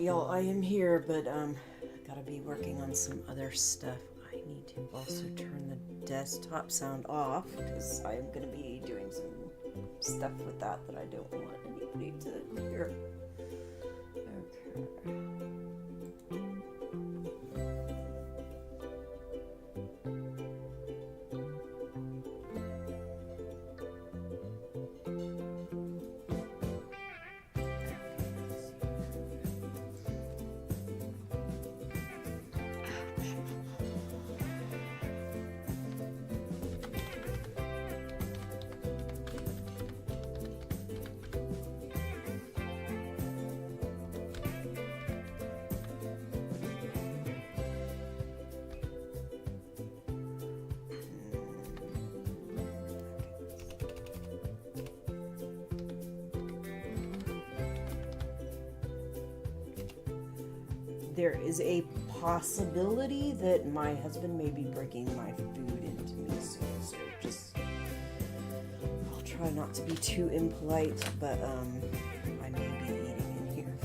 Sorry, y'all, I am here, but gotta be working on some other stuff. I need to also turn the desktop sound off because I'm gonna be doing some stuff with that I don't want anybody to hear. Okay. There is a possibility that my husband may be breaking my food into me soon, so just I'll try not to be too impolite, but I may be eating in here.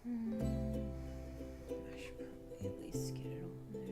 I should probably at least get it on there.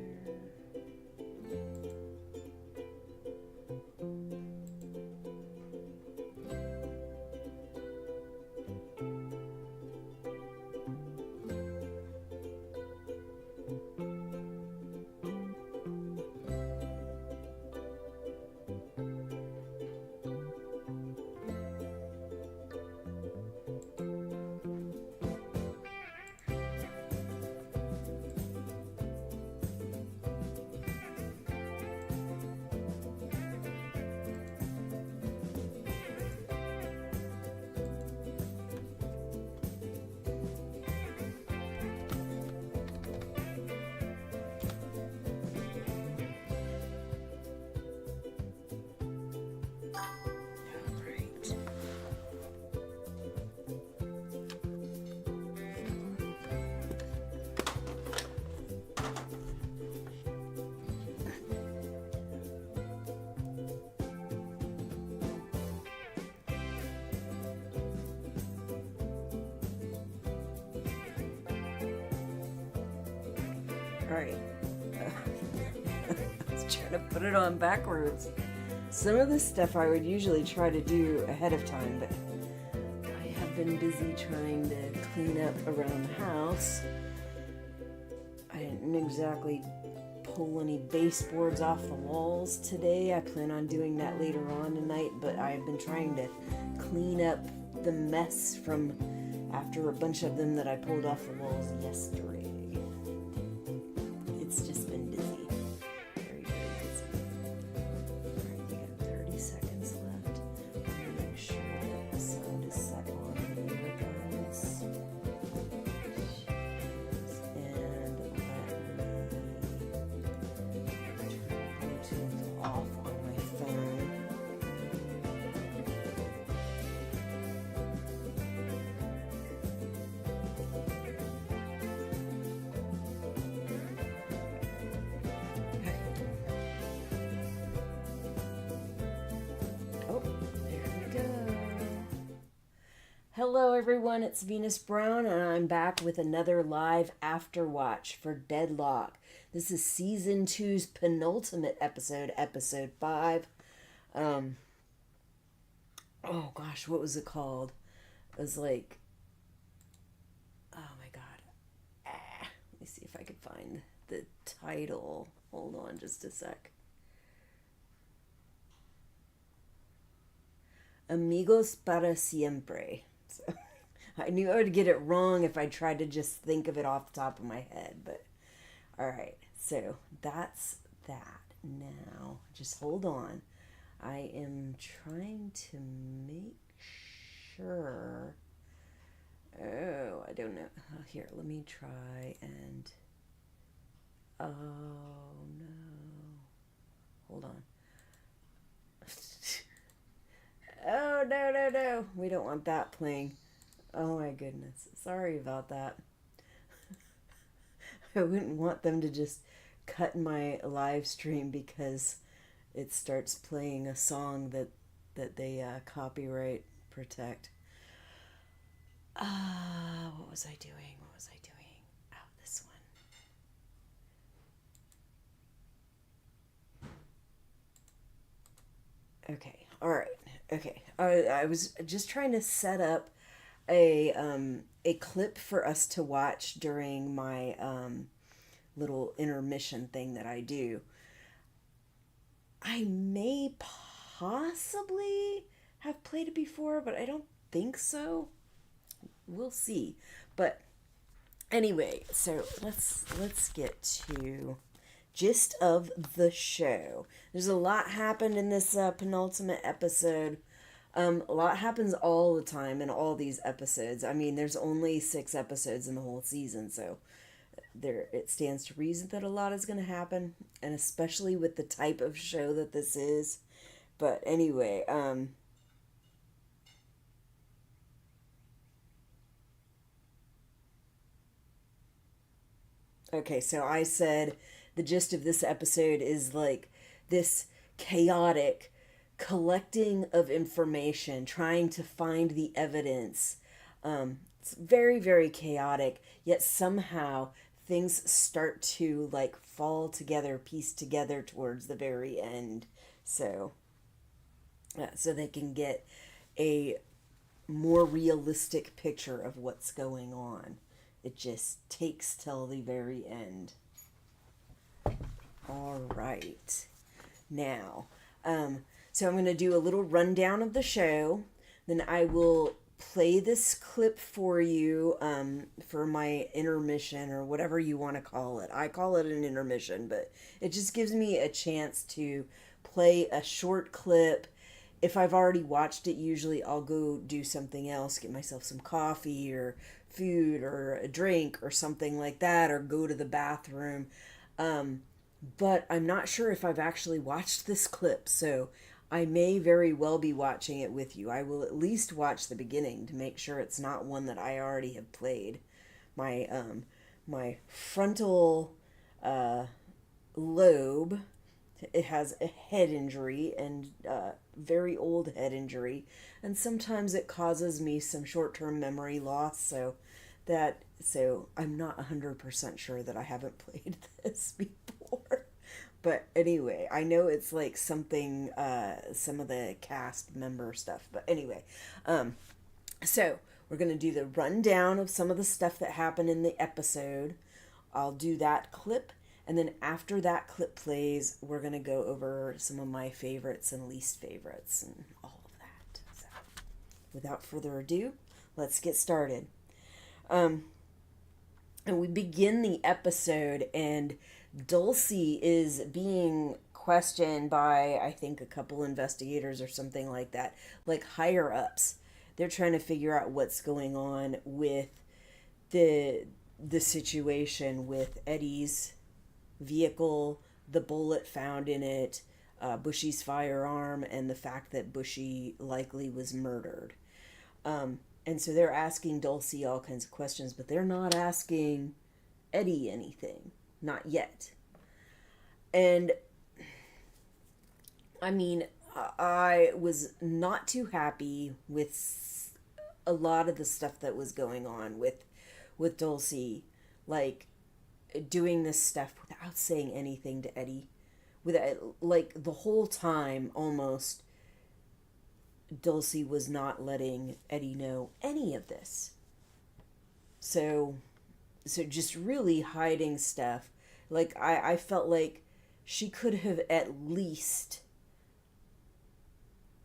Alright. I was trying to put it on backwards. Some of this stuff I would usually try to do ahead of time, but I have been busy trying to clean up around the house. I didn't exactly pull any baseboards off the walls today. I plan on doing that later on tonight, but I've been trying to clean up the mess from after a bunch of them that I pulled off the walls yesterday. It's just been busy. Very, very busy. Alright, we got 30 seconds left. I'm gonna make sure that the sound is set on the earbuds. And let me turn Bluetooth off on my phone. Hello, everyone. It's Venus Brown, and I'm back with another live after watch for Deadlock. This is season two's penultimate episode, episode 5. Um, oh gosh, what was it called? It was like, oh my god. Let me see if I can find the title. Hold on just a sec. Amigos para siempre. So I knew I would get it wrong if I tried to just think of it off the top of my head, but all right. So that's that. Now, just hold on. I am trying to make sure. Oh, I don't know. Oh, here, let me try and. Oh no. Hold on. Oh, no. We don't want that playing. Oh my goodness. Sorry about that. I wouldn't want them to just cut my live stream because it starts playing a song that they copyright protect. What was I doing? Oh, this one. Okay. All right. Okay. I was just trying to set up a clip for us to watch during my little intermission thing that I do. I may possibly have played it before, but I don't think so. We'll see. But anyway, so let's get to gist of the show. There's a lot happened in this penultimate episode. A lot happens all the time in all these episodes. I mean, there's only 6 episodes in the whole season, so it stands to reason that a lot is going to happen, and especially with the type of show that this is. But anyway, okay, so I said the gist of this episode is like this chaotic collecting of information, trying to find the evidence. It's very, very chaotic, yet somehow things start to like fall together, piece together towards the very end. So, so they can get a more realistic picture of what's going on. It just takes till the very end. All right. Now, so I'm going to do a little rundown of the show. Then I will play this clip for you for my intermission or whatever you want to call it. I call it an intermission, but it just gives me a chance to play a short clip. If I've already watched it, usually I'll go do something else, get myself some coffee or food or a drink or something like that, or go to the bathroom. But I'm not sure if I've actually watched this clip, so I may very well be watching it with you. I will at least watch the beginning to make sure it's not one that I already have played. My frontal lobe, it has a head injury, and very old head injury, and sometimes it causes me some short-term memory loss, so I'm not 100% sure that I haven't played this before. But anyway, I know it's like something, some of the cast member stuff. But anyway, so we're going to do the rundown of some of the stuff that happened in the episode. I'll do that clip. And then after that clip plays, we're going to go over some of my favorites and least favorites and all of that. So without further ado, let's get started. And we begin the episode, and Dulcie is being questioned by, I think, a couple investigators or something like that, like higher ups. They're trying to figure out what's going on with the situation with Eddie's vehicle, the bullet found in it, Bushy's firearm, and the fact that Bushy likely was murdered. And so they're asking Dulcie all kinds of questions, but they're not asking Eddie anything. Not yet. And, I mean, I was not too happy with a lot of the stuff that was going on with Dulcie, like doing this stuff without saying anything to Eddie, without, like, the whole time almost Dulcie was not letting Eddie know any of this. So just really hiding stuff. Like, I felt like she could have at least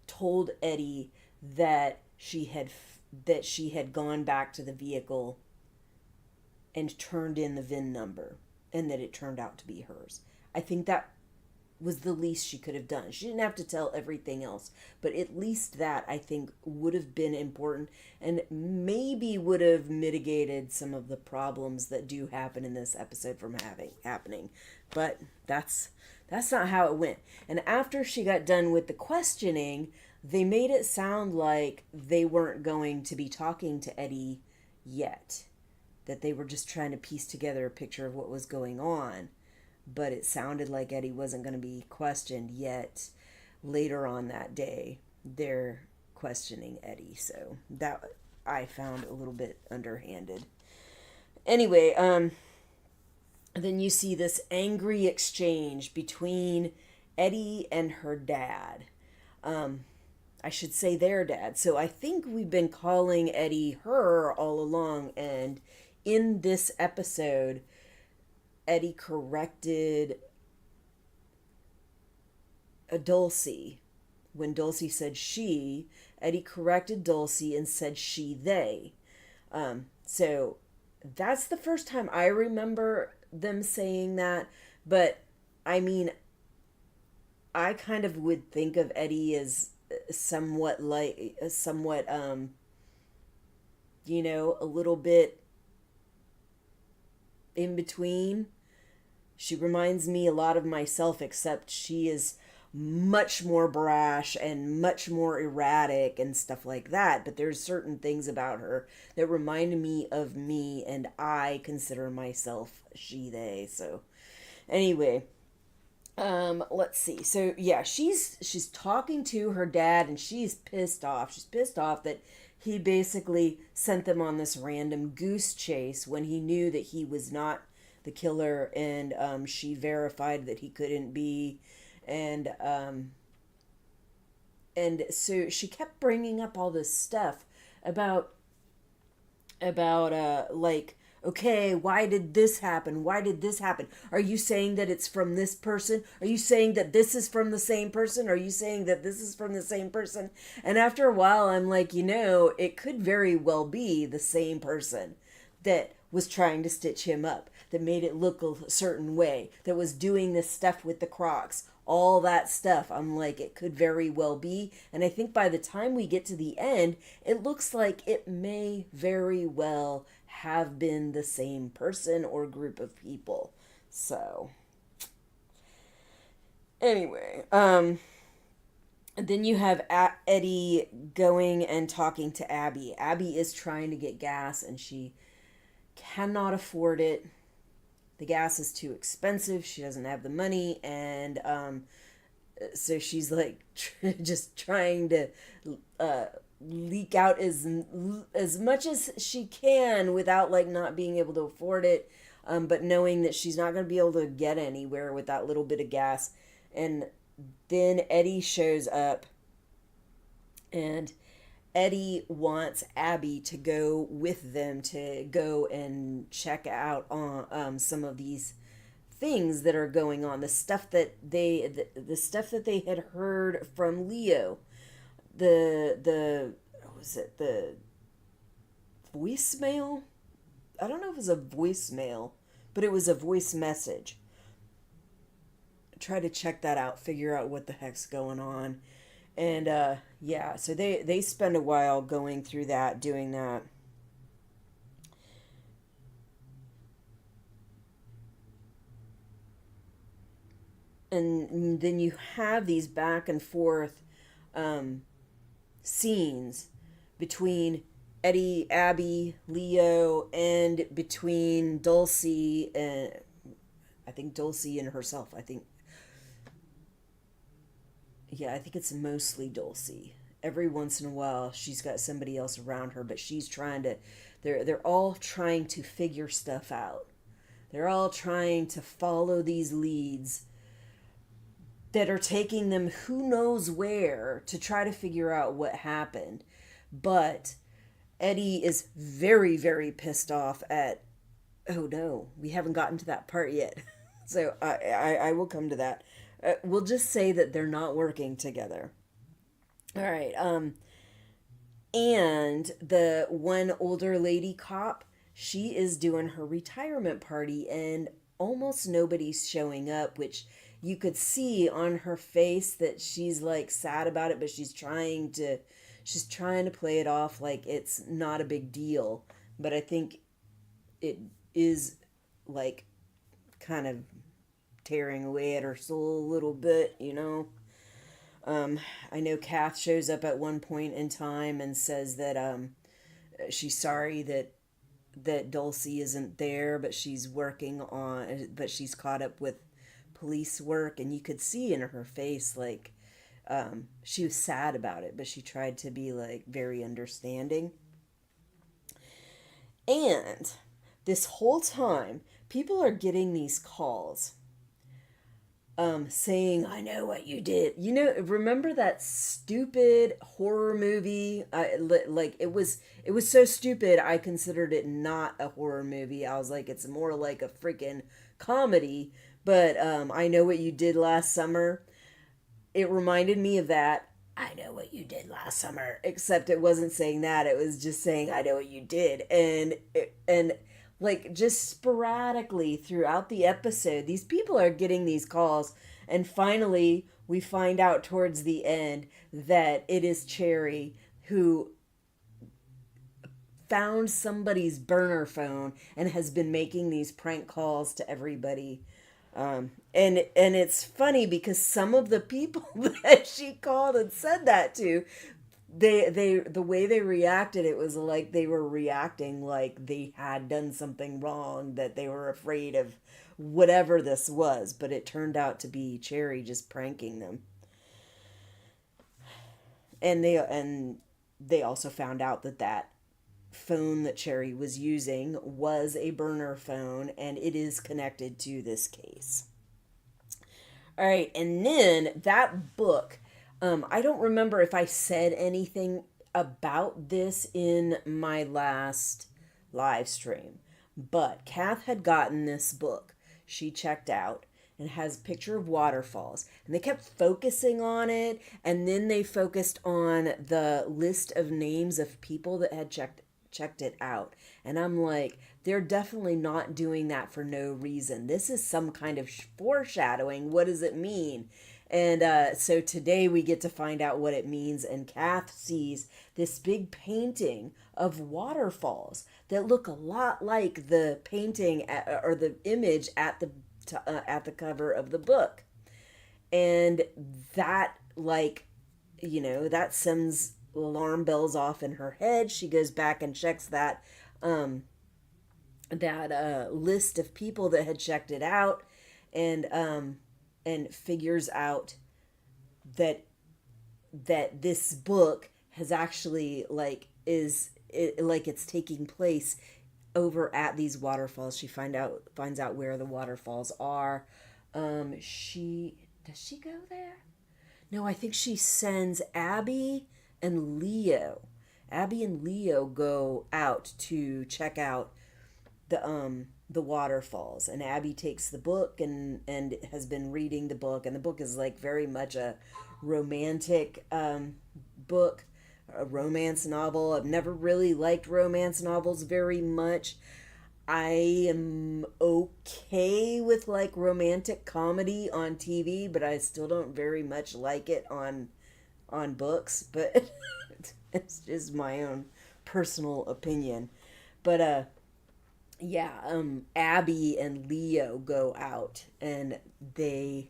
told Eddie that she had gone back to the vehicle and turned in the VIN number, and that it turned out to be hers. I think that was the least she could have done. She didn't have to tell everything else, but at least that, I think, would have been important, and maybe would have mitigated some of the problems that do happen in this episode from happening. But that's not how it went. And after she got done with the questioning, they made it sound like they weren't going to be talking to Eddie yet, that they were just trying to piece together a picture of what was going on. But it sounded like Eddie wasn't going to be questioned yet. Later on that day, they're questioning Eddie. So that I found a little bit underhanded. Anyway, then you see this angry exchange between Eddie and her dad. I should say their dad. So I think we've been calling Eddie her all along. And in this episode, Eddie corrected Dulcie. When Dulcie said she, Eddie corrected Dulcie and said she, they. So that's the first time I remember them saying that. But, I mean, I kind of would think of Eddie as somewhat, a little bit in between. She reminds me a lot of myself, except she is much more brash and much more erratic and stuff like that. But there's certain things about her that remind me of me, and I consider myself she, they. So anyway, let's see. So yeah, she's talking to her dad, and she's pissed off. She's pissed off that he basically sent them on this random goose chase when he knew that he was not the killer, and she verified that he couldn't be, and so she kept bringing up all this stuff about like, okay, why did this happen? Why did this happen? Are you saying that it's from this person? Are you saying that this is from the same person? Are you saying that this is from the same person? And after a while, I'm like, it could very well be the same person that was trying to stitch him up, that made it look a certain way, that was doing this stuff with the Crocs, all that stuff. I'm like, it could very well be. And I think by the time we get to the end, it looks like it may very well have been the same person or group of people. So anyway, then you have Eddie going and talking to Abby. Abby is trying to get gas, and she cannot afford it. The gas is too expensive. She doesn't have the money, and so she's like just trying to leak out as much as she can without like not being able to afford it, but knowing that she's not going to be able to get anywhere with that little bit of gas. And then Eddie shows up, and Eddie wants Abby to go with them to go and check out on some of these things that are going on, the stuff that they had heard from Leo, the what was it, the voicemail? I don't know if it was a voicemail, but it was a voice message. Try to check that out, figure out what the heck's going on. And yeah, so they spend a while going through that, doing that. And then you have these back and forth scenes between Eddie, Abby, Leo, and between Dulcie and I think Dulcie and herself. I think it's mostly Dulcie. every once in a while she's got somebody else around her, but she's trying to, they're all trying to figure stuff out. They're all trying to follow these leads that are taking them who knows where to try to figure out what happened. But Eddie is very, very pissed off at, oh no, we haven't gotten to that part yet. So I will come to that. We'll just say that they're not working together. All right. And the one older lady cop, she is doing her retirement party and almost nobody's showing up, which you could see on her face that she's like sad about it, but she's trying to play it off like it's not a big deal. But I think it is like kind of tearing away at her soul a little bit, you know. I know Kath shows up at one point in time and says that she's sorry that Dulcie isn't there, but she's caught up with police work, and you could see in her face like she was sad about it, but she tried to be like very understanding. And this whole time, people are getting these calls saying, I know what you did. You know, remember that stupid horror movie? Like it was so stupid, I considered it not a horror movie. I was like, it's more like a freaking comedy. But I know what you did last summer. It reminded me of that. I know what you did last summer. Except it wasn't saying that. It was just saying, I know what you did. And like just sporadically throughout the episode, these people are getting these calls. And finally, we find out towards the end that it is Cherry who found somebody's burner phone and has been making these prank calls to everybody. And it's funny because some of the people that she called and said that to, the way they reacted, it was like they were reacting like they had done something wrong, that they were afraid of whatever this was, but it turned out to be Cherry just pranking them. And they also found out that phone that Cherry was using was a burner phone, and it is connected to this case. All right, and then that book, I don't remember if I said anything about this in my last live stream, but Kath had gotten this book. She checked out and has a picture of waterfalls, and they kept focusing on it, and then they focused on the list of names of people that had checked it out. And I'm like, they're definitely not doing that for no reason. This is some kind of foreshadowing. What does it mean? And so today we get to find out what it means. And Kath sees this big painting of waterfalls that look a lot like the painting or the image at the cover of the book. And that, like, you know, that sends alarm bells off in her head. She goes back and checks that list of people that had checked it out, and figures out that this book has actually it's taking place over at these waterfalls. She finds out where the waterfalls are. Does she go there? No, I think she sends Abby and Leo. Abby and Leo go out to check out the waterfalls, and Abby takes the book and has been reading the book, and the book is like very much a romantic book, a romance novel. I've never really liked romance novels very much. I am okay with like romantic comedy on TV, but I still don't very much like it on books. But it's just my own personal opinion. But yeah, Abby and Leo go out and they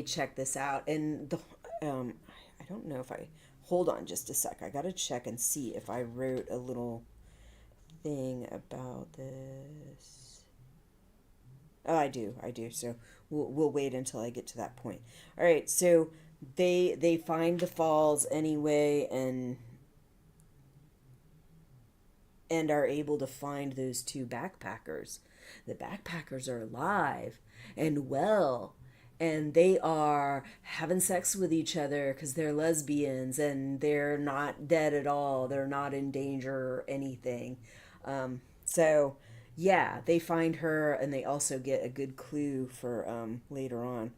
check this out, and I don't know if I hold on just a sec. I gotta check and see if I wrote a little thing about this. Oh, I do. So we'll wait until I get to that point. All right. So they find the falls anyway, and are able to find those two backpackers. The backpackers are alive and well, and they are having sex with each other because they're lesbians, and they're not dead at all. They're not in danger or anything. So, yeah, they find her, and they also get a good clue for later on.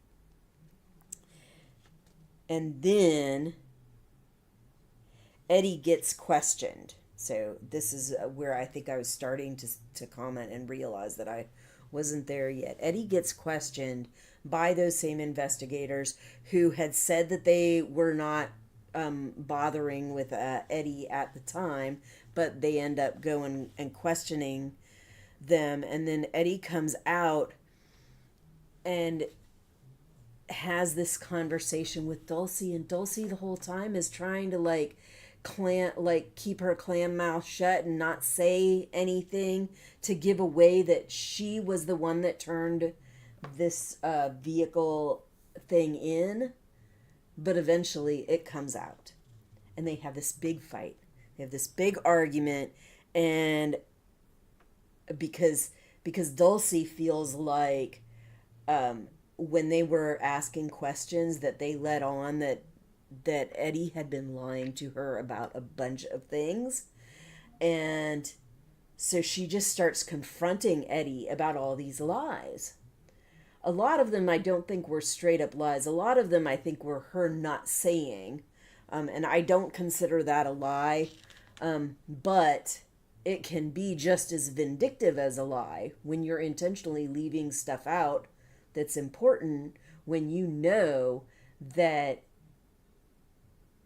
And then Eddie gets questioned. So this is where I think I was starting to comment and realize that I wasn't there yet. Eddie gets questioned by those same investigators who had said that they were not bothering with Eddie at the time, but they end up going and questioning them. And then Eddie comes out and has this conversation with Dulcie, and Dulcie the whole time is trying to keep her clam mouth shut and not say anything to give away that she was the one that turned this vehicle thing in. But eventually it comes out, and they have this big fight. They have this big argument, and because Dulcie feels like when they were asking questions that they let on that Eddie had been lying to her about a bunch of things. And so she just starts confronting Eddie about all these lies. A lot of them I don't think were straight up lies. A lot of them I think were her not saying. And I don't consider that a lie. But it can be just as vindictive as a lie when you're intentionally leaving stuff out that's important, when you know that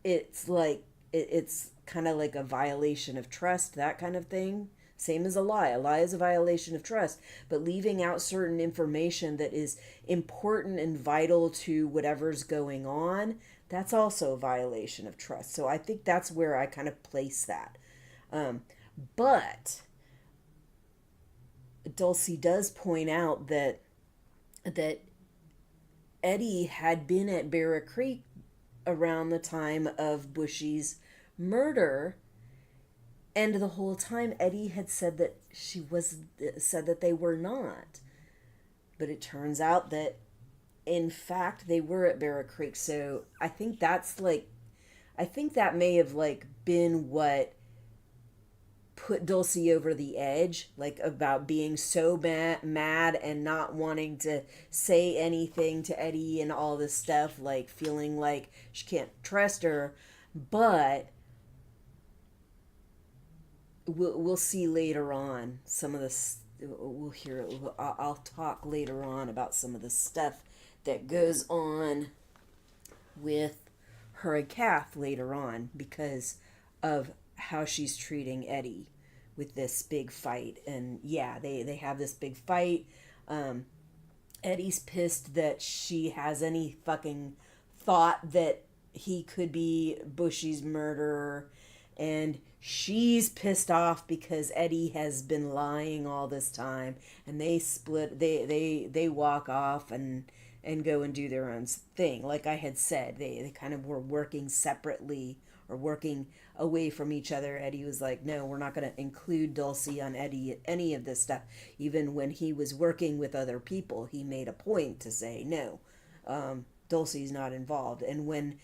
it's kind of like a violation of trust, that kind of thing. Same as a lie. A lie is a violation of trust, but leaving out certain information that is important and vital to whatever's going on, that's also a violation of trust. So I think that's where I kind of place that. But Dulcie does point out that Eddie had been at Bear Creek around the time of Bushy's murder, and the whole time Eddie had said that they were not. But it turns out that in fact they were at Bear Creek. So I think that may have been what put Dulcie over the edge, about being so mad and not wanting to say anything to Eddie and all this stuff, feeling like she can't trust her. But we'll see later on some of this. I'll talk later on about some of the stuff that goes on with her and Kath later on because of how she's treating Eddie with this big fight. And yeah, they have this big fight. Eddie's pissed that she has any fucking thought that he could be Bushy's murderer, and she's pissed off because Eddie has been lying all this time. And they split. They walk off and go and do their own thing. Like I had said, they kind of were working separately or working away from each other. Eddie was like, no, we're not going to include Dulcie on any of this stuff. Even when he was working with other people, he made a point to say, no, Dulcie's not involved. And when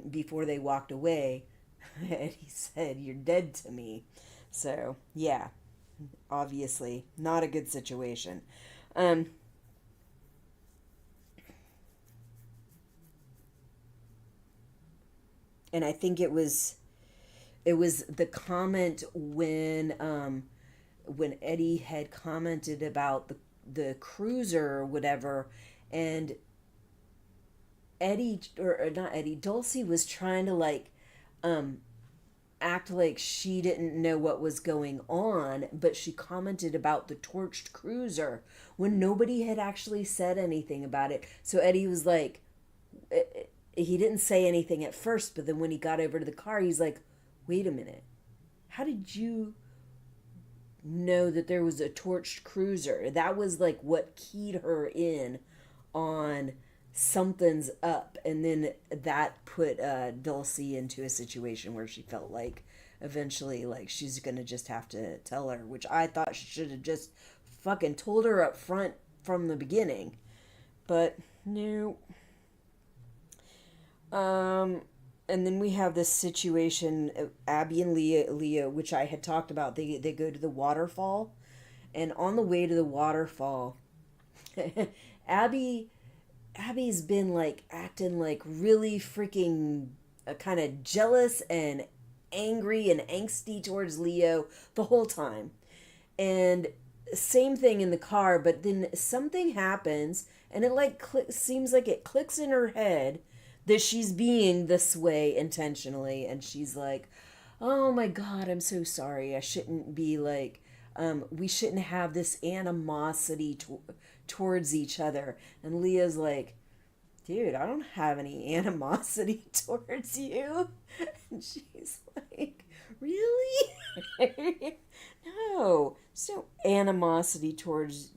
before they walked away, Eddie said, you're dead to me. So, yeah, obviously not a good situation. And I think it was the comment when Eddie had commented about the cruiser or whatever, and Eddie, or not Eddie, Dulcie was trying to act like she didn't know what was going on, but she commented about the torched cruiser when nobody had actually said anything about it. So Eddie was like, he didn't say anything at first, but then when he got over to the car, he's like, wait a minute, how did you know that there was a torched cruiser? That was what keyed her in on something's up, and then that put Dulcie into a situation where she felt like eventually like she's gonna just have to tell her, which I thought she should have just fucking told her up front from the beginning. But no. Um, and then we have this situation, Abby and Leo, which I had talked about. They go to the waterfall, and on the way to the waterfall, Abby Abby's been like acting like really freaking kind of jealous and angry and angsty towards Leo the whole time. And same thing in the car, but then something happens and it like seems like it clicks in her head that she's being this way intentionally, and she's like, "Oh my god, I'm so sorry. I shouldn't be like we shouldn't have this animosity towards each other." And Leah's like, "Dude, I don't have any animosity towards you." And she's like, "Really?" No, there's no animosity towards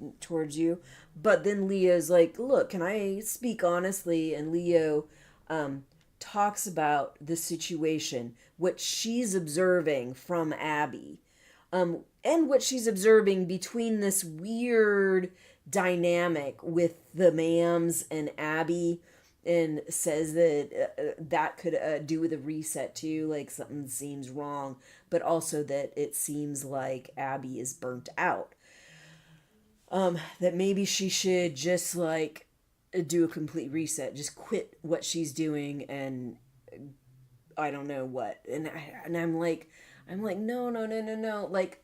you. But then Leo's like, "Look, can I speak honestly?" And Leo um, talks about the situation, what she's observing from Abby, and what she's observing between this weird dynamic with the Mams and Abby, and says that that could do with a reset too, like something seems wrong, but also that it seems like Abby is burnt out. That maybe she should just like do a complete reset, just quit what she's doing, and I don't know what. And I'm like, no, no, no, no, no. Like,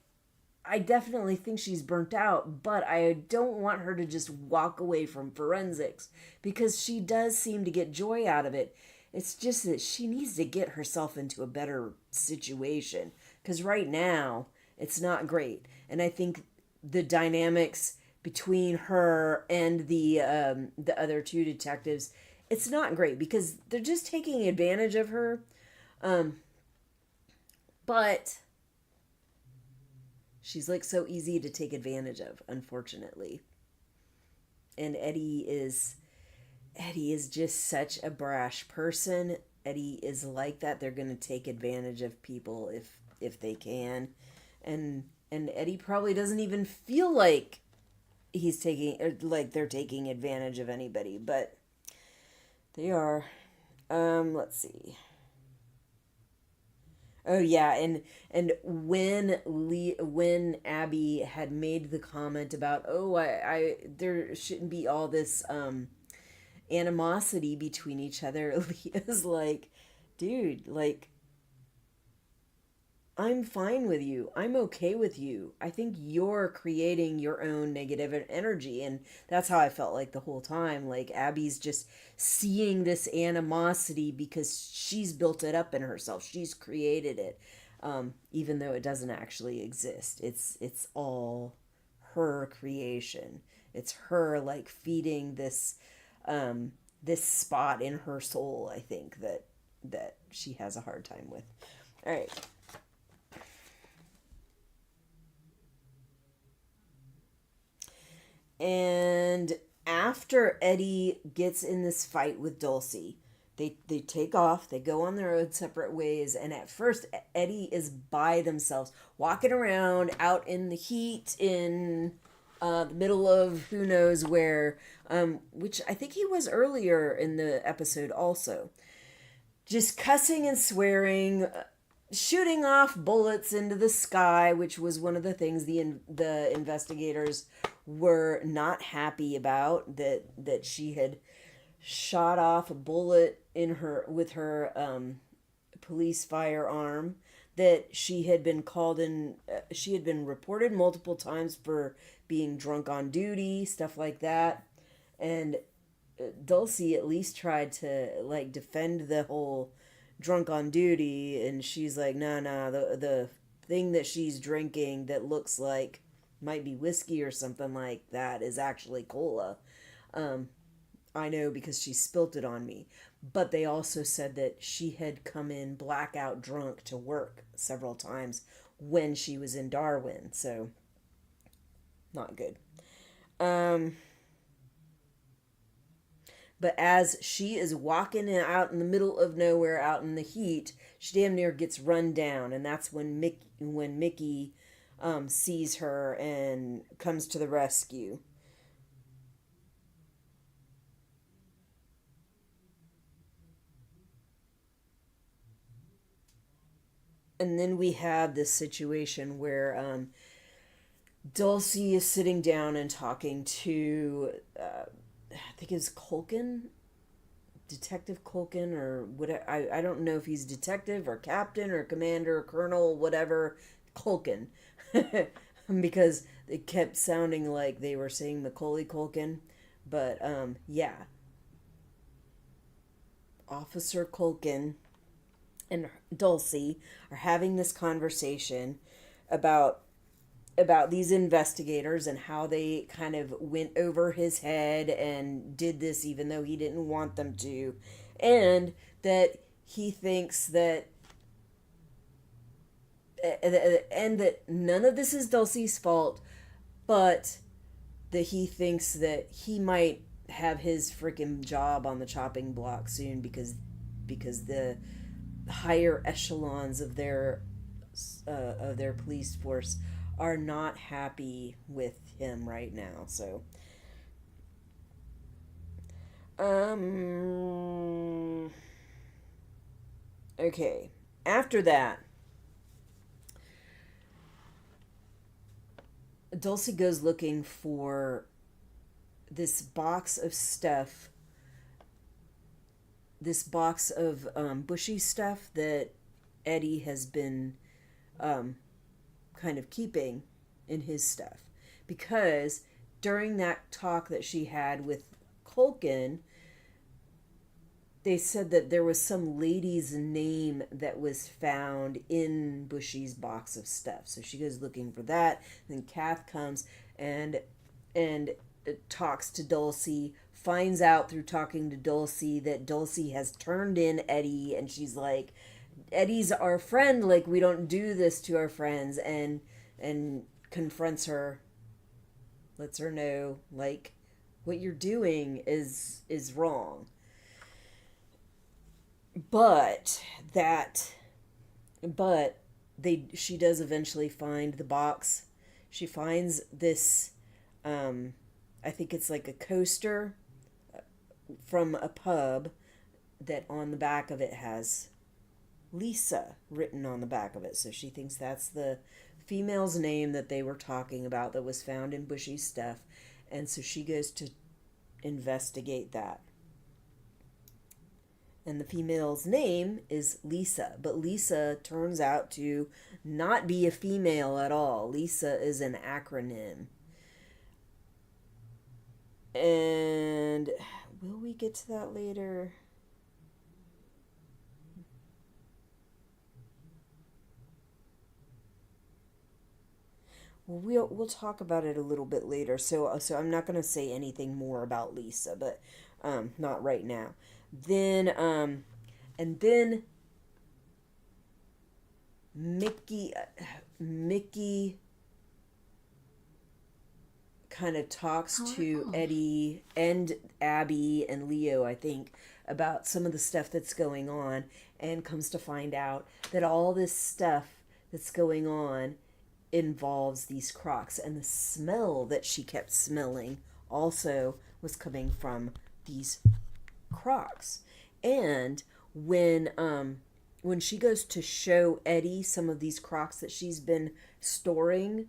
I definitely think she's burnt out, but I don't want her to just walk away from forensics because she does seem to get joy out of it. It's just that she needs to get herself into a better situation because right now it's not great. And I think the dynamics between her and the other two detectives, it's not great because they're just taking advantage of her. Um, but she's like so easy to take advantage of, unfortunately. And Eddie is just such a brash person. Eddie is like that. They're going to take advantage of people if they can. And Eddie probably doesn't even feel like he's taking, or like they're taking advantage of anybody, but they are. Let's see. Oh yeah, and when Abby had made the comment about, "Oh, I there shouldn't be all this animosity between each other," Leah's like, "Dude, like I'm fine with you. I'm okay with you. I think you're creating your own negative energy." And that's how I felt like the whole time. Like Abby's just seeing this animosity because she's built it up in herself. She's created it. Even though it doesn't actually exist. It's all her creation. It's her like feeding this spot in her soul, I think, that she has a hard time with. All right. And after Eddie gets in this fight with Dulcie, they take off, they go on their own separate ways, and at first Eddie is by themselves, walking around out in the heat in the middle of who knows where, which I think he was earlier in the episode also. Just cussing and swearing, shooting off bullets into the sky, which was one of the things the investigators were not happy about, that she had shot off a bullet in her with her police firearm, that she had been called in, she had been reported multiple times for being drunk on duty, stuff like that. And Dulcie at least tried to like defend the whole drunk on duty, and she's like, "No, no, the thing that she's drinking that looks like might be whiskey or something like that is actually cola. um I know because she spilt it on me." But they also said that she had come in blackout drunk to work several times when she was in Darwin, so not good. um But as she is walking out in the middle of nowhere, out in the heat, she damn near gets run down, and that's when Mickey sees her and comes to the rescue. And then we have this situation where Dulcie is sitting down and talking to, I think it's Culkin, Detective Culkin, or what? I don't know if he's detective or captain or commander or colonel, whatever. Culkin, because it kept sounding like they were saying Macaulay Culkin, but yeah, Officer Culkin and Dulcie are having this conversation about these investigators and how they kind of went over his head and did this even though he didn't want them to, and that he thinks that and that none of this is Dulcie's fault, but that he thinks that he might have his freaking job on the chopping block soon because the higher echelons of their police force are not happy with him right now. So, okay. After that, Dulcie goes looking for this box of stuff, this box of bushy stuff that Eddie has been kind of keeping in his stuff. Because during that talk that she had with Culkin, they said that there was some lady's name that was found in Bushy's box of stuff. So she goes looking for that. Then Kath comes and talks to Dulcie, finds out through talking to Dulcie that Dulcie has turned in Eddie, and she's like, Eddie's our friend, like we don't do this to our friends, and confronts her, lets her know like what you're doing is wrong. But she does eventually find the box. She finds this I think it's like a coaster from a pub that on the back of it has Lisa written on the back of it. So she thinks that's the female's name that they were talking about that was found in Bushy's stuff. And so she goes to investigate that. And the female's name is Lisa. But Lisa turns out to not be a female at all. Lisa is an acronym. And will we get to that later? Well, we'll talk about it a little bit later. So I'm not going to say anything more about Lisa, but not right now. Then and then Mickey kind of talks to Eddie and Abby and Leo, I think, about some of the stuff that's going on, and comes to find out that all this stuff that's going on involves these crocs, and the smell that she kept smelling also was coming from these crocs. And when she goes to show Eddie some of these crocs that she's been storing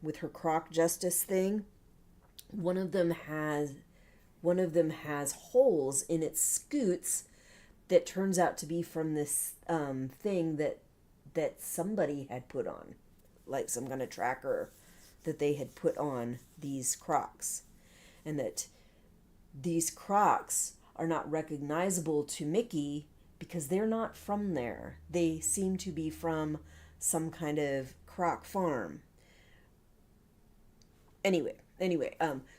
with her Croc Justice thing, one of them has holes in its scoots that turns out to be from this thing that somebody had put on, like some kind of tracker that they had put on these Crocs, and that these Crocs are not recognizable to Mickey because they're not from there. They seem to be from some kind of Croc farm. Anyway,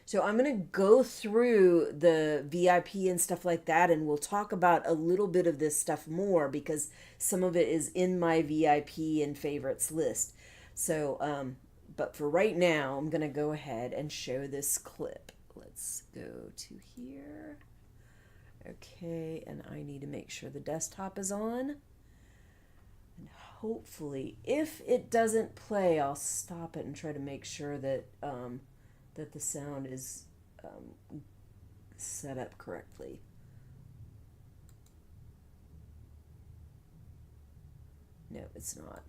so I'm going to go through the VIP and stuff like that, and we'll talk about a little bit of this stuff more because some of it is in my VIP and favorites list. So, but for right now, I'm going to go ahead and show this clip. Let's go to here. Okay, and I need to make sure the desktop is on. And hopefully, if it doesn't play, I'll stop it and try to make sure that that the sound is set up correctly. No, it's not.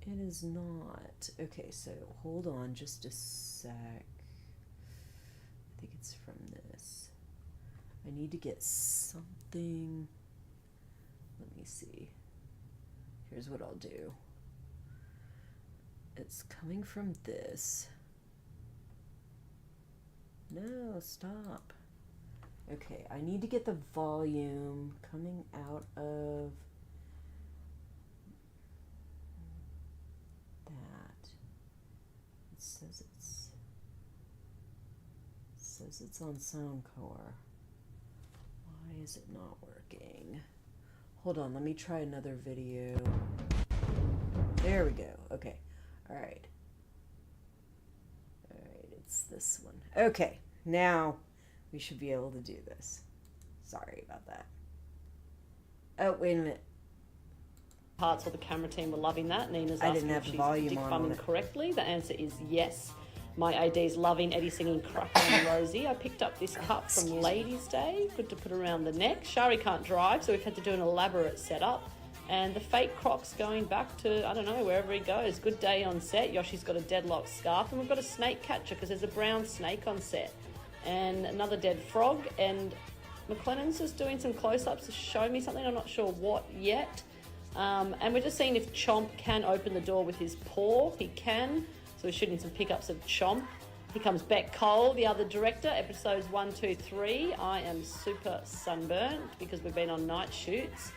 It is not. Okay, so hold on just a sec. I think it's from this. I need to get something. Let me see. Here's what I'll do. It's coming from this. No, stop. Okay, I need to get the volume coming out of that. It says it's on Soundcore. Why is it not working? Hold on, let me try another video. There we go. Okay. All right. It's this one. Okay, now we should be able to do this. Sorry about that. Oh, wait a minute. Parts of the camera team were loving that. Nina's asking if she's dick bumming correctly. The answer is yes. My AD's loving Eddie singing Crack on Rosie. I picked up this cup from Ladies' Day. Good to put around the neck. Shari can't drive, so we've had to do an elaborate setup. And the fake Crocs going back to, I don't know, wherever he goes. Good day on set. Yoshi's got a deadlock scarf. And we've got a snake catcher because there's a brown snake on set. And another dead frog. And McLennan's just doing some close-ups to show me something. I'm not sure what yet. And we're just seeing if Chomp can open the door with his paw. He can. So we're shooting some pickups of Chomp. Here comes Beck Cole, the other director. Episodes 1, 2, 3. I am super sunburnt because we've been on night shoots.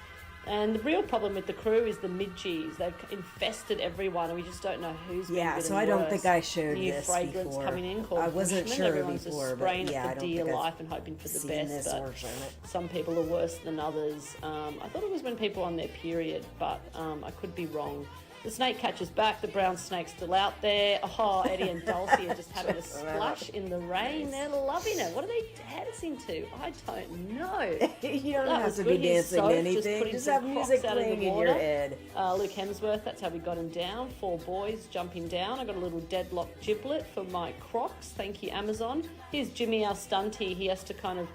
And the real problem with the crew is the midgies. They've infested everyone, and we just don't know who's been Yeah, so I don't think I showed New this fragrance before. coming in called I wasn't Bushman. sure Everyone's before, just spraying but yeah, it for dear life and hoping for the best. But some people are worse than others. I thought it was when people were on their period, but I could be wrong. The snake catcher's back. The brown snake's still out there. Oh, Eddie and Dulcie are just having a splash in the rain. They're loving it. What are they dancing to? I don't know. You don't have to be dancing to anything. Just have music playing in your head. Luke Hemsworth, that's how we got him down. 4 boys jumping down. I got a little deadlock giblet for my Crocs. Thank you, Amazon. Here's Jimmy, our stunty. He has to kind of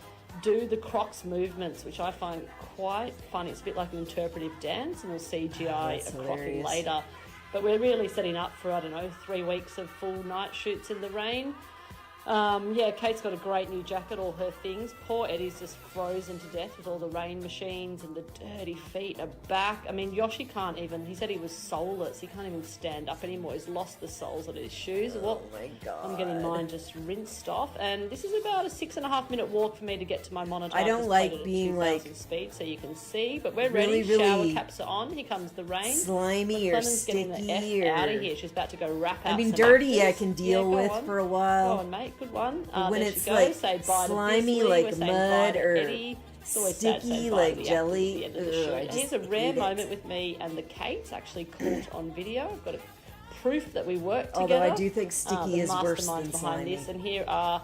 do the Crocs movements, which I find quite funny. It's a bit like an interpretive dance, and we'll CGI a Croc in later. But we're really setting up for, 3 weeks of full night shoots in the rain. Kate's got a great new jacket, all her things. Poor Eddie's just frozen to death with all the rain machines, and the dirty feet are back. I mean, Yoshi can't even, he said he was soulless. He can't even stand up anymore. He's lost the soles of his shoes. Oh my God. I'm getting mine just rinsed off. And this is about a 6.5 minute walk for me to get to my monitor. I don't like being like speed so you can see, but we're ready. Shower caps are on. Here comes the rain. Slimy or sticky getting the F out of here. She's about to go wrap out. I mean, dirty I can deal with for a while. Go on, mate. Good one. When it's like slimy, like mud or sticky, like jelly. Here's a rare moment with me and the Kates actually caught on video. I've got a proof that we worked together. Although I do think sticky is worse than slimy. This. And here are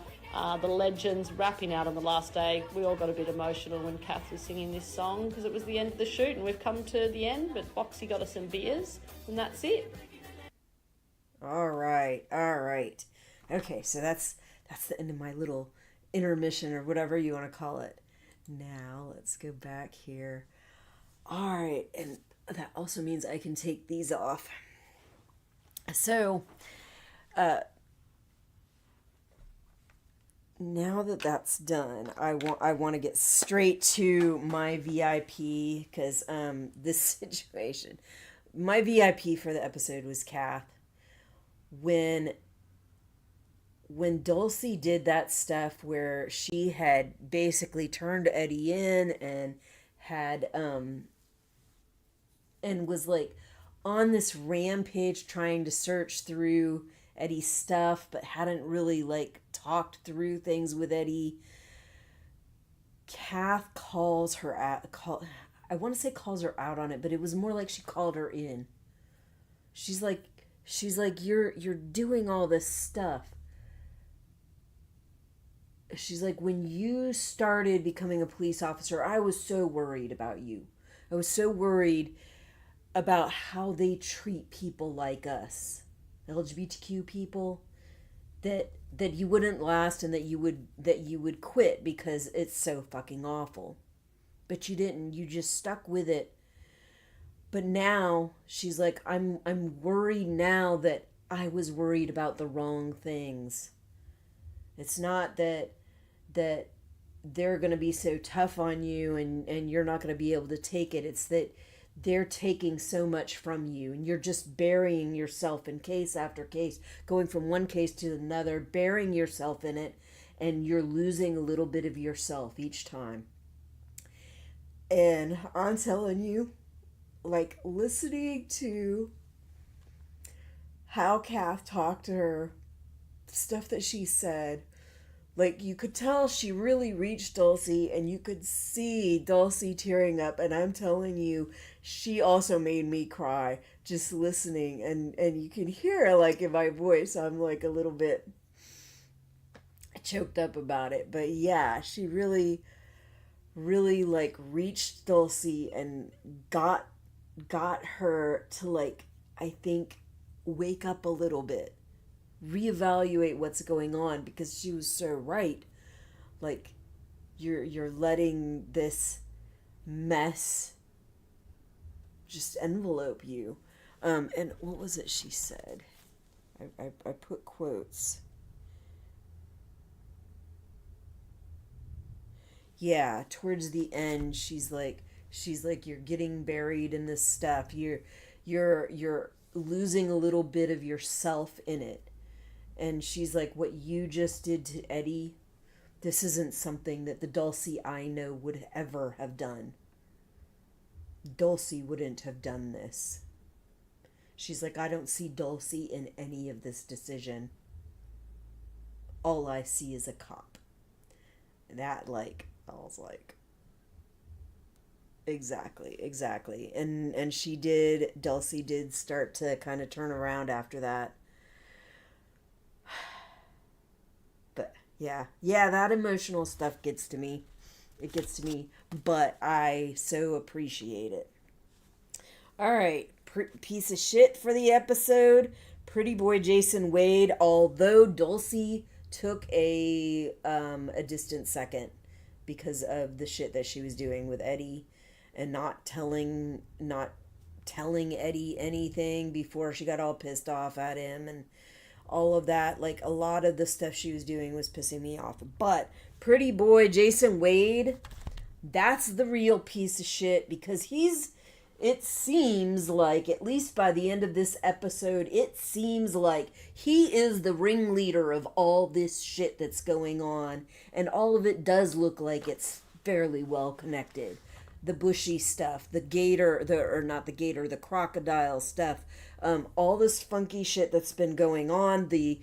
the legends rapping out on the last day. We all got a bit emotional when Kath was singing this song because it was the end of the shoot and we've come to the end, but Boxy got us some beers and that's it. All right. Okay, so that's the end of my little intermission or whatever you want to call it. Now let's go back here. All right, and that also means I can take these off. So, now that that's done, I want to get straight to my VIP because this situation, my VIP for the episode was Kath. When Dulcie did that stuff where she had basically turned Eddie in and had and was like on this rampage trying to search through Eddie's stuff but hadn't really like talked through things with Eddie, Kath calls her out. I want to say calls her out on it, but it was more like she called her in. She's like you're doing all this stuff. she's like, when you started becoming a police officer, I was so worried about you. I was so worried about how they treat people like us, LGBTQ people, that you wouldn't last and that you would quit because it's so fucking awful. But you didn't. You just stuck with it. But now she's like, I'm worried now that I was worried about the wrong things. It's not that they're going to be so tough on you and you're not going to be able to take it. It's that they're taking so much from you and you're just burying yourself in case after case, going from one case to another, burying yourself in it, and you're losing a little bit of yourself each time. And I'm telling you, like, listening to how Kath talked to her, stuff that she said, like, you could tell she really reached Dulcie, and you could see Dulcie tearing up, and I'm telling you, she also made me cry just listening, and you can hear, like, in my voice, I'm, like, a little bit choked up about it, but yeah, she really, like, reached Dulcie and got her to, like, I think, wake up a little bit. Reevaluate what's going on, because she was so right. Like, you're letting this mess just envelope you. And what was it she said? I put quotes. Yeah, towards the end, she's like, you're getting buried in this stuff. You're losing a little bit of yourself in it. And she's like, what you just did to Eddie, this isn't something that the Dulcie I know would ever have done. Dulcie wouldn't have done this. She's like, I don't see Dulcie in any of this decision. All I see is a cop. That, like, I was like, exactly. And Dulcie did start to kind of turn around after that. But yeah, that emotional stuff gets to me. It gets to me, but I so appreciate it. All right, piece of shit for the episode. Pretty boy Jason Wade, although Dulcie took a distant second because of the shit that she was doing with Eddie and not telling Eddie anything before she got all pissed off at him and all of that. Like, a lot of the stuff she was doing was pissing me off. But pretty boy Jason Wade, that's the real piece of shit, because it seems like, at least by the end of this episode, it seems like he is the ringleader of all this shit that's going on. And all of it does look like it's fairly well connected. The bushy stuff, the crocodile stuff, all this funky shit that's been going on, the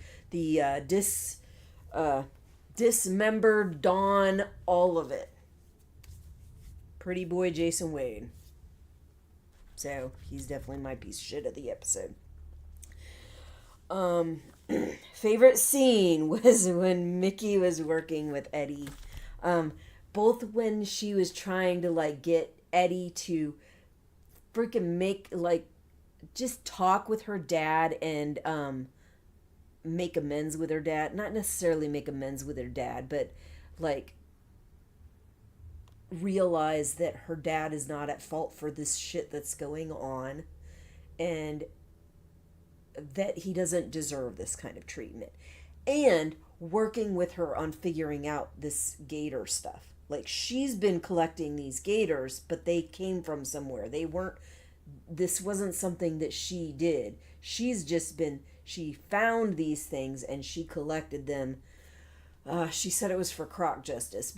dismembered Dawn, all of it. Pretty boy Jason Wade. So, he's definitely my piece of shit of the episode. Favorite scene was when Mickey was working with Eddie. Both when she was trying to, like, get Eddie to freaking make, like, just talk with her dad and make amends with her dad. Not necessarily make amends with her dad, but, like, realize that her dad is not at fault for this shit that's going on and that he doesn't deserve this kind of treatment. And working with her on figuring out this gator stuff. Like, she's been collecting these gators, but they came from somewhere. This wasn't something that she did. She found these things and she collected them. She said it was for croc justice,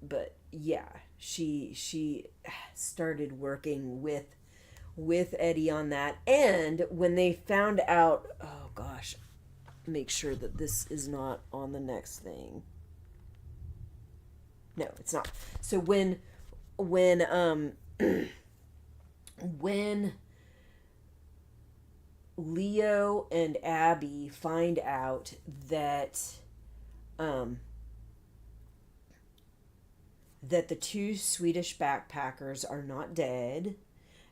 but yeah, she started working with Eddie on that. And when they found out, oh gosh, make sure that this is not on the next thing. No, it's not. So when Leo and Abby find out that that the two Swedish backpackers are not dead,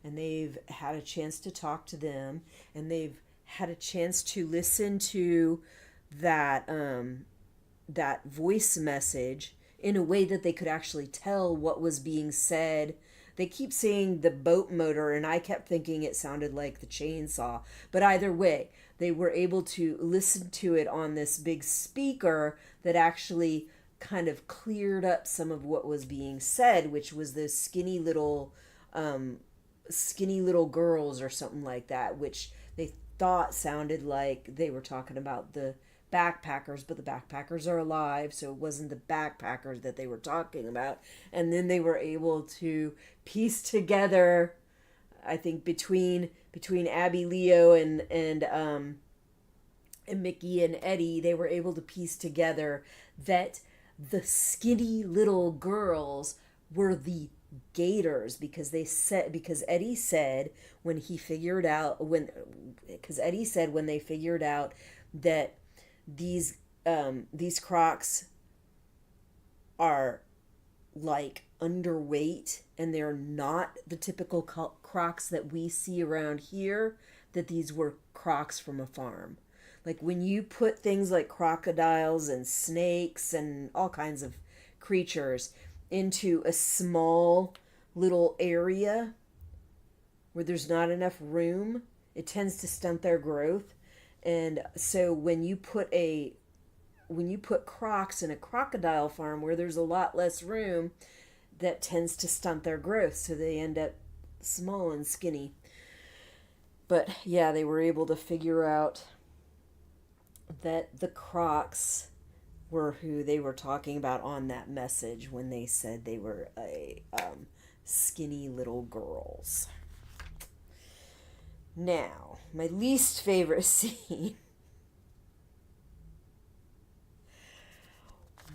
and they've had a chance to talk to them, and they've had a chance to listen to that that voice message in a way that they could actually tell what was being said. They keep saying the boat motor, and I kept thinking it sounded like the chainsaw. But either way, they were able to listen to it on this big speaker that actually kind of cleared up some of what was being said, which was those skinny little girls or something like that, which they thought sounded like they were talking about the backpackers, but the backpackers are alive, so it wasn't the backpackers that they were talking about. And then they were able to piece together, I think between Abby, Leo, and Mickey and Eddie, they were able to piece together that the skinny little girls were the gators, because Eddie said when they figured out that these Crocs are like underweight, and they're not the typical Crocs that we see around here, that these were Crocs from a farm. Like when you put things like crocodiles and snakes and all kinds of creatures into a small little area where there's not enough room, it tends to stunt their growth. And so when you put Crocs in a crocodile farm where there's a lot less room, that tends to stunt their growth, so they end up small and skinny. But yeah, they were able to figure out that the Crocs were who they were talking about on that message when they said they were skinny little girls. Now, my least favorite scene.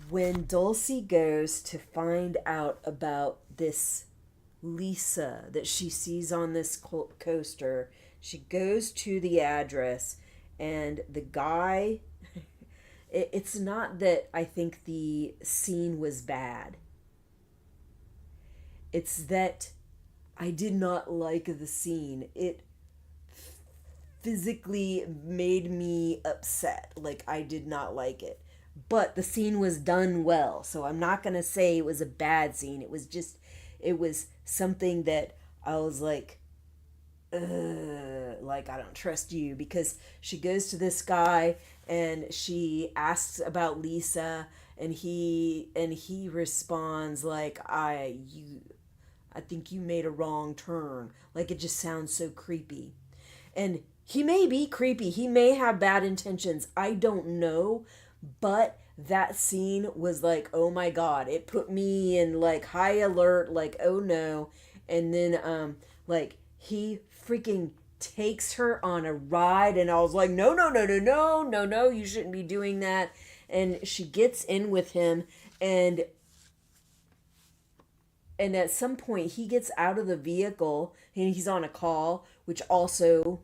When Dulcie goes to find out about this Lisa that she sees on this coaster, she goes to the address, and the guy, it's not that I think the scene was bad. It's that I did not like the scene. It physically made me upset. Like, I did not like it. But the scene was done well, so I'm not going to say it was a bad scene. It was something that I was like, I don't trust you, because she goes to this guy and she asks about Lisa, and he responds like, I think you made a wrong turn. Like, it just sounds so creepy. And he may be creepy. He may have bad intentions. I don't know. But that scene was like, oh my God, it put me in like high alert, like, oh no. And then like he freaking takes her on a ride, and I was like, no, you shouldn't be doing that. And she gets in with him, and at some point he gets out of the vehicle and he's on a call, which also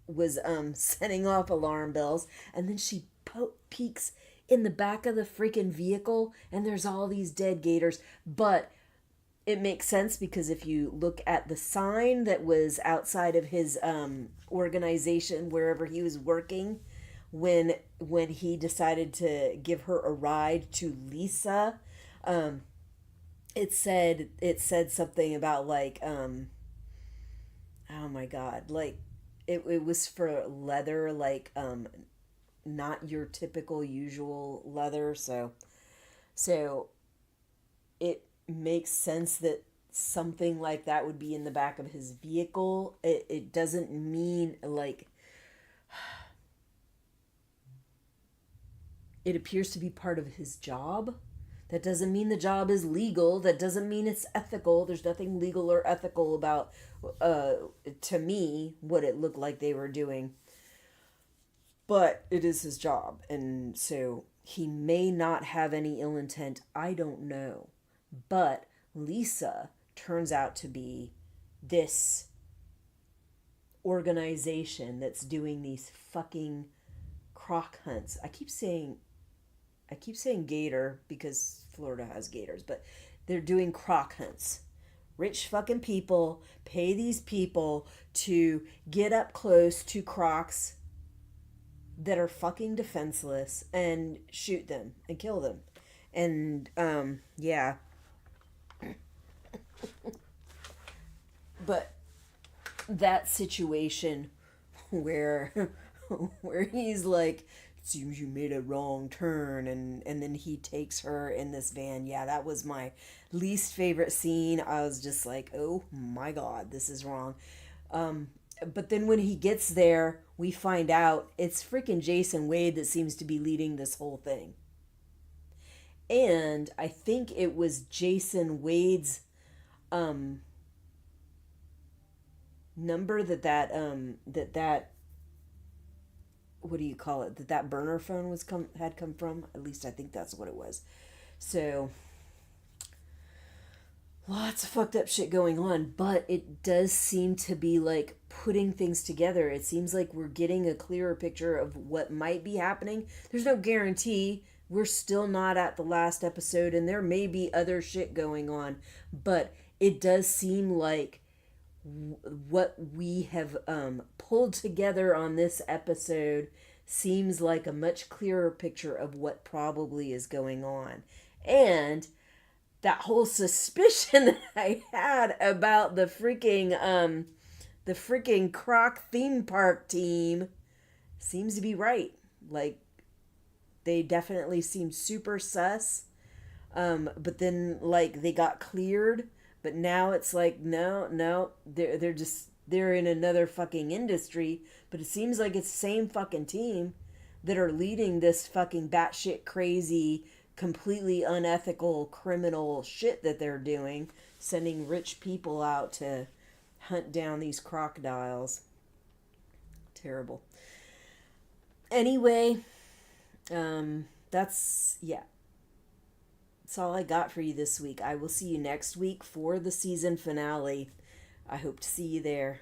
was setting off alarm bells. And then she peeks in the back of the freaking vehicle, and there's all these dead gators. But it makes sense, because if you look at the sign that was outside of his organization, wherever he was working, when he decided to give her a ride to Lisa, it said something about like oh my God, like it was for leather, like not your typical usual leather, so it makes sense that something like that would be in the back of his vehicle. It doesn't mean like it appears to be part of his job. That doesn't mean the job is legal. That doesn't mean it's ethical. There's nothing legal or ethical about, to me, what it looked like they were doing. But it is his job. And so he may not have any ill intent. I don't know. But Lisa turns out to be this organization that's doing these fucking croc hunts. I keep saying gator because Florida has gators, but they're doing croc hunts. Rich fucking people pay these people to get up close to crocs that are fucking defenseless and shoot them and kill them. And, yeah. But that situation where he's like, seems you made a wrong turn, and then he takes her in this van. Yeah, that was my least favorite scene. I was just like, oh my god, this is wrong. But then when he gets there, we find out it's freaking Jason Wade that seems to be leading this whole thing. And I think it was Jason Wade's number that what do you call it? That burner phone had come from. At least I think that's what it was. So lots of fucked up shit going on, but it does seem to be like putting things together. It seems like we're getting a clearer picture of what might be happening. There's no guarantee. We're still not at the last episode, and there may be other shit going on, but it does seem like what we have pulled together on this episode seems like a much clearer picture of what probably is going on. And that whole suspicion that I had about the freaking Croc theme park team seems to be right. Like, they definitely seem super sus. But then, like, they got cleared. But now it's like, no, they're in another fucking industry. But it seems like it's the same fucking team that are leading this fucking batshit crazy, completely unethical criminal shit that they're doing, sending rich people out to hunt down these crocodiles. Terrible. Anyway, that's all I got for you this week. I will see you next week for the season finale. I hope to see you there.